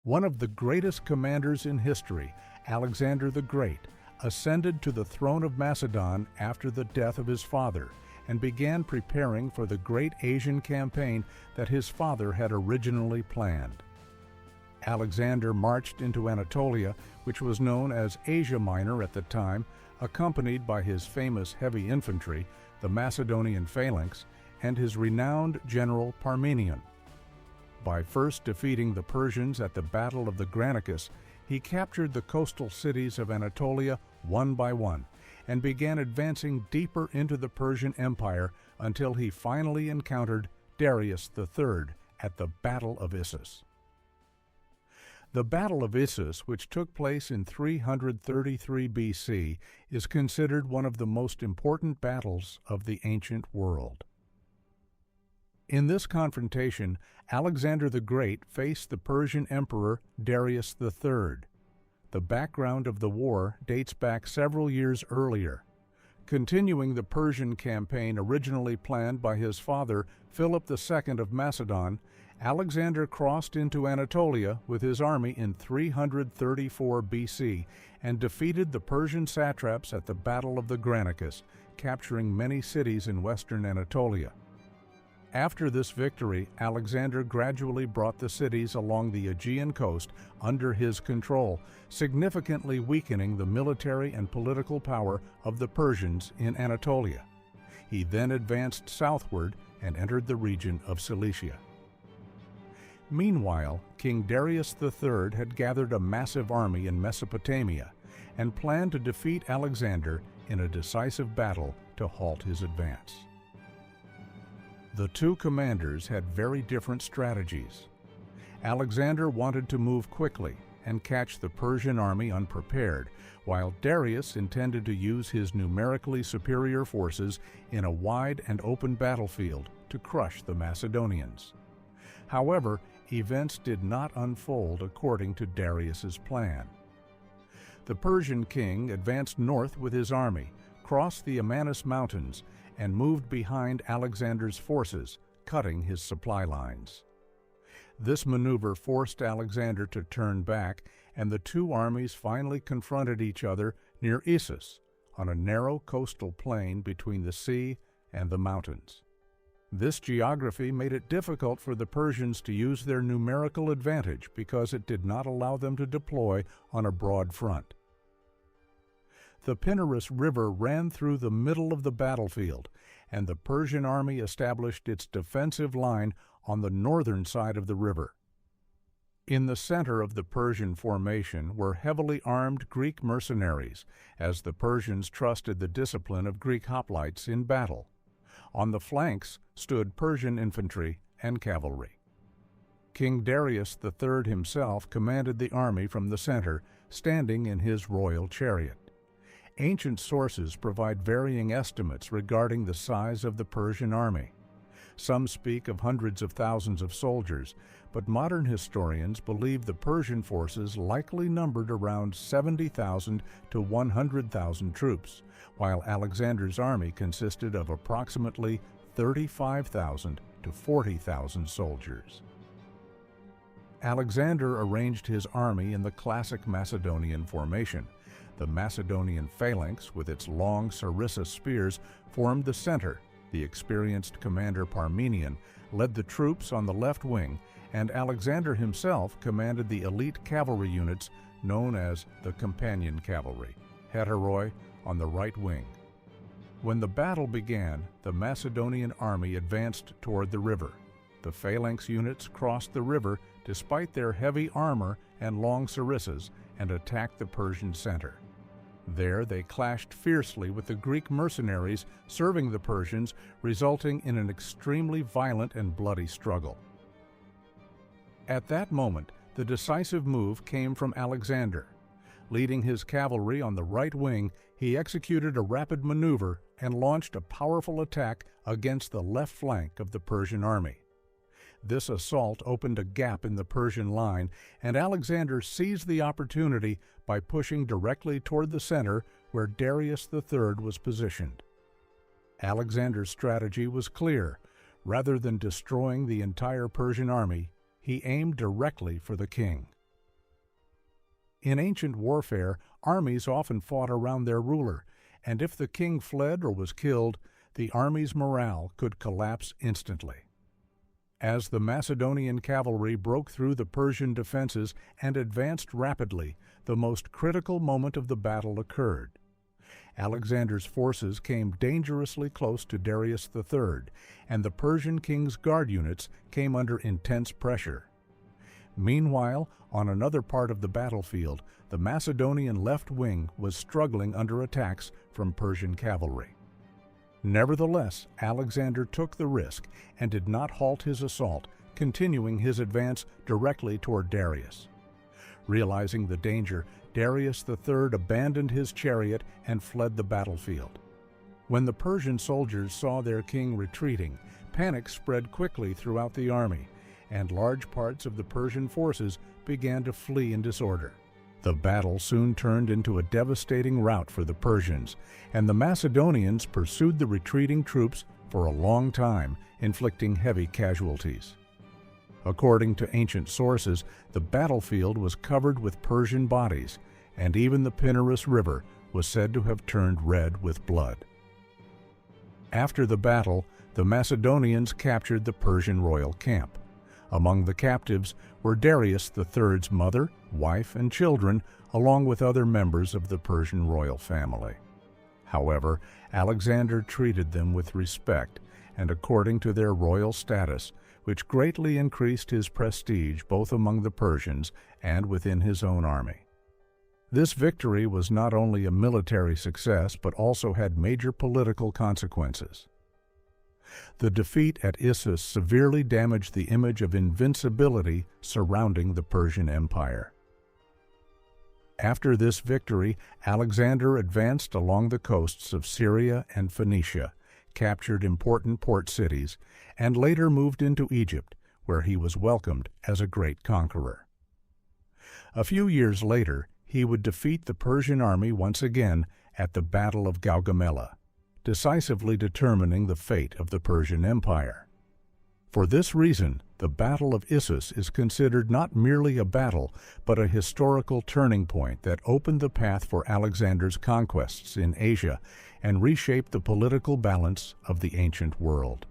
One of the greatest commanders in history, Alexander the Great, ascended to the throne of Macedon after the death of his father and began preparing for the great Aegean campaign that his father had originally planned. Alexander marched into Anatolia, which was known as Asia Minor at the time, accompanied by his famous heavy infantry, the Macedonian phalanx, and his renowned general Parmenion. By first defeating the Persians at the Battle of the Granicus, he captured the coastal cities of Anatolia one by one and began advancing deeper into the Persian Empire until he finally encountered Darius III at the Battle of Issus. The Battle of Issus, which took place in 333 BC, is considered one of the most important battles of the ancient world. In this confrontation, Alexander the Great faced the Persian Emperor Darius III. The background of the war dates back several years earlier. Continuing the Persian campaign originally planned by his father, Philip II of Macedon, Alexander crossed into Anatolia with his army in 334 BC and defeated the Persian satraps at the Battle of the Granicus, capturing many cities in western Anatolia. After this victory, Alexander gradually brought the cities along the Aegean coast under his control, significantly weakening the military and political power of the Persians in Anatolia. He then advanced southward and entered the region of Cilicia. Meanwhile, King Darius III had gathered a massive army in Mesopotamia and planned to defeat Alexander in a decisive battle to halt his advance. The two commanders had very different strategies. Alexander wanted to move quickly and catch the Persian army unprepared, while Darius intended to use his numerically superior forces in a wide and open battlefield to crush the Macedonians. However, events did not unfold according to Darius's plan. The Persian king advanced north with his army, crossed the Amanus Mountains, and moved behind Alexander's forces, cutting his supply lines. This maneuver forced Alexander to turn back, and the two armies finally confronted each other near Issus, on a narrow coastal plain between the sea and the mountains. This geography made it difficult for the Persians to use their numerical advantage because it did not allow them to deploy on a broad front. The Pinarus River ran through the middle of the battlefield, and the Persian army established its defensive line on the northern side of the river. In the center of the Persian formation were heavily armed Greek mercenaries, as the Persians trusted the discipline of Greek hoplites in battle. On the flanks stood Persian infantry and cavalry. King Darius III himself commanded the army from the center, standing in his royal chariot. Ancient sources provide varying estimates regarding the size of the Persian army. Some speak of hundreds of thousands of soldiers, but modern historians believe the Persian forces likely numbered around 70,000 to 100,000 troops, while Alexander's army consisted of approximately 35,000 to 40,000 soldiers. Alexander arranged his army in the classic Macedonian formation. The Macedonian phalanx, with its long sarissa spears, formed the center. The experienced commander Parmenion led the troops on the left wing, and Alexander himself commanded the elite cavalry units known as the Companion Cavalry, heteroi, on the right wing. When the battle began, the Macedonian army advanced toward the river. The phalanx units crossed the river despite their heavy armor and long sarissas and attacked the Persian center. There they clashed fiercely with the Greek mercenaries serving the Persians, resulting in an extremely violent and bloody struggle. At that moment, the decisive move came from Alexander. Leading his cavalry on the right wing, he executed a rapid maneuver and launched a powerful attack against the left flank of the Persian army. This assault opened a gap in the Persian line, and Alexander seized the opportunity by pushing directly toward the center where Darius III was positioned. Alexander's strategy was clear. Rather than destroying the entire Persian army, he aimed directly for the king. In ancient warfare, armies often fought around their ruler, and if the king fled or was killed, the army's morale could collapse instantly. As the Macedonian cavalry broke through the Persian defenses and advanced rapidly, the most critical moment of the battle occurred. Alexander's forces came dangerously close to Darius III, and the Persian king's guard units came under intense pressure. Meanwhile, on another part of the battlefield, the Macedonian left wing was struggling under attacks from Persian cavalry. Nevertheless, Alexander took the risk and did not halt his assault, continuing his advance directly toward Darius. Realizing the danger, Darius III abandoned his chariot and fled the battlefield. When the Persian soldiers saw their king retreating, panic spread quickly throughout the army, and large parts of the Persian forces began to flee in disorder. The battle soon turned into a devastating rout for the Persians, and the Macedonians pursued the retreating troops for a long time, inflicting heavy casualties. According to ancient sources, the battlefield was covered with Persian bodies, and even the Pinarus River was said to have turned red with blood. After the battle, the Macedonians captured the Persian royal camp. Among the captives were Darius III's mother, wife, and children, along with other members of the Persian royal family. However, Alexander treated them with respect and according to their royal status, which greatly increased his prestige both among the Persians and within his own army. This victory was not only a military success, but also had major political consequences. The defeat at Issus severely damaged the image of invincibility surrounding the Persian Empire. After this victory, Alexander advanced along the coasts of Syria and Phoenicia, captured important port cities, and later moved into Egypt, where he was welcomed as a great conqueror. A few years later, he would defeat the Persian army once again at the Battle of Gaugamela, decisively determining the fate of the Persian Empire. For this reason, the Battle of Issus is considered not merely a battle, but a historical turning point that opened the path for Alexander's conquests in Asia and reshaped the political balance of the ancient world.